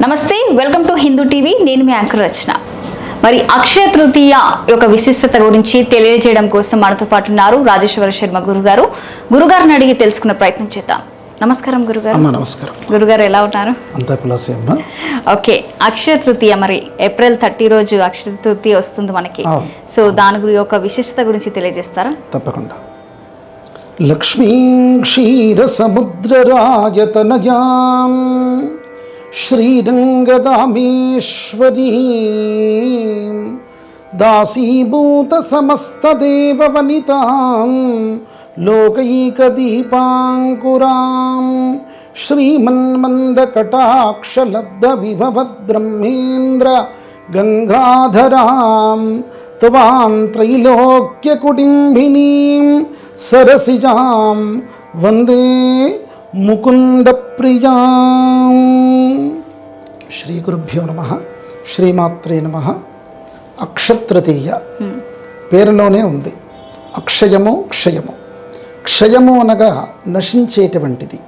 నమస్తే, welcome to Hindu TV. నేను మీ anchor రచన. మరి అక్షయ తృతీయ యొక్క విశిష్టత గురించి తెలియజేయడం కోసం మనతో పాటు ఉన్నారు రాజేశ్వర శర్మ గురుగారు. గురుగారిని అడిగి తెలుసుకునే ప్రయత్నం చేద్దాం. నమస్కారం గురుగారు. నమస్కారం గురుగారు, ఎలా ఉన్నారు? అంతా కులాసేమ్మ. ఓకే, అక్షయ తృతీయ మరి ఏప్రిల్ 30 రోజు అక్షయ తృతీయ వస్తుంది మనకి. సో దాని గురించి ఒక విశిష్టత గురించి తెలియజేస్తారా? తప్పకుండా. లక్ష్మీ క్షీర సముద్రరాజతనయాం శ్రీరంగదామేశ్వరీ దాసీభూత సమస్త దేవవనితాం లోకైకదీపాంకురాం శ్రీమన్మందకటాక్షలబ్ధ విభవద్బ్రహ్మేంద్ర గంగాధరాం త్వాం త్రైలోక్యకుటుంబినీం సరసిజాం వందే ముకుంద ప్రియాం. శ్రీ గురుభ్యో నమః. శ్రీమాత్రే నమః. అక్షతృతీయ పేరులోనే ఉంది. అక్షయము క్షయము. క్షయము అనగా నశించేటువంటిది,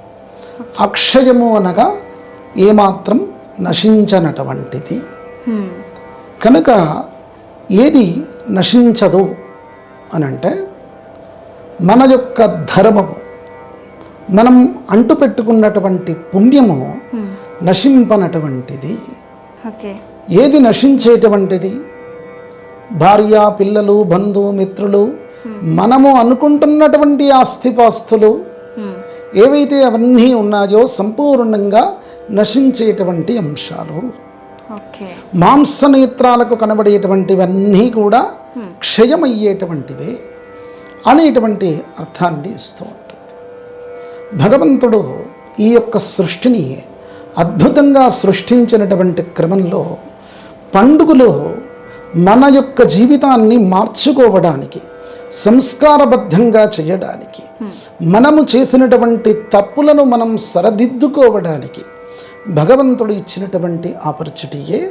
అక్షయము అనగా ఏమాత్రం నశించనటువంటిది. కనుక ఏది నశించదు అనంటే మన యొక్క ధర్మము, మనం అంటుపెట్టుకున్నటువంటి పుణ్యము నశింపనటువంటిది. ఏది నశించేటువంటిది? భార్య, పిల్లలు, బంధు మిత్రులు, మనము అనుకుంటున్నటువంటి ఆస్తిపాస్తులు ఏవైతే అవన్నీ ఉన్నాయో సంపూర్ణంగా నశించేటువంటి అంశాలు. మాంసనేత్రాలకు కనబడేటువంటివన్నీ కూడా క్షయమయ్యేటువంటివే అనేటువంటి అర్థాన్ని ఇస్తూ ఉంటుంది. భగవంతుడు ఈ యొక్క సృష్టిని అద్భుతంగా సృష్టించినటువంటి క్రమంలో పండుగలు మన యొక్క జీవితాన్ని మార్చుకోవడానికి, సంస్కారబద్ధంగా చేయడానికి, మనము చేసినటువంటి తప్పులను మనం సరిదిద్దుకోవడానికి భగవంతుడు ఇచ్చినటువంటి ఆపర్చునిటీయే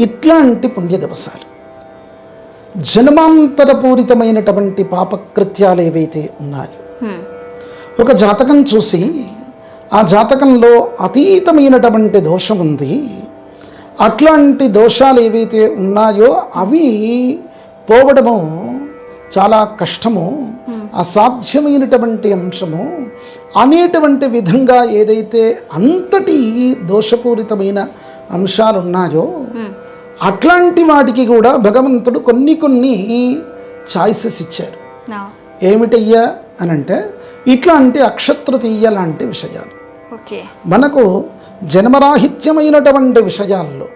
ఇట్లాంటి పుణ్య దివసాలు. జన్మాంతరపూరితమైనటువంటి పాపకృత్యాలు ఏవైతే ఉన్నాయో, ఒక జాతకం చూసి ఆ జాతకంలో అతీతమైనటువంటి దోషం ఉంది, అట్లాంటి దోషాలు ఏవైతే ఉన్నాయో అవి పోవడము చాలా కష్టము, అసాధ్యమైనటువంటి అంశము అనేటువంటి విధంగా ఏదైతే అంతటి దోషపూరితమైన అంశాలు ఉన్నాయో అట్లాంటి వాటికి కూడా భగవంతుడు కొన్ని చాయిసెస్ ఇచ్చారు. ఏమిటయ్యా అనంటే ఇట్లాంటి అక్షతృతీయ లాంటి విషయాలు. మనకు జన్మరాహిత్యమైనటువంటి విషయాల్లో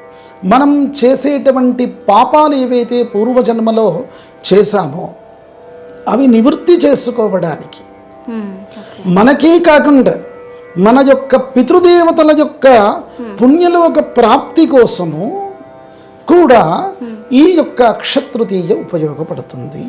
మనం చేసేటువంటి పాపాలు ఏవైతే పూర్వజన్మలో చేశామో అవి నివృత్తి చేసుకోవడానికి, మనకే కాకుండా మన యొక్క పితృదేవతల యొక్క పుణ్యలోక ప్రాప్తి కోసము కూడా ఈ యొక్క అక్షతృతీయ ఉపయోగపడుతుంది.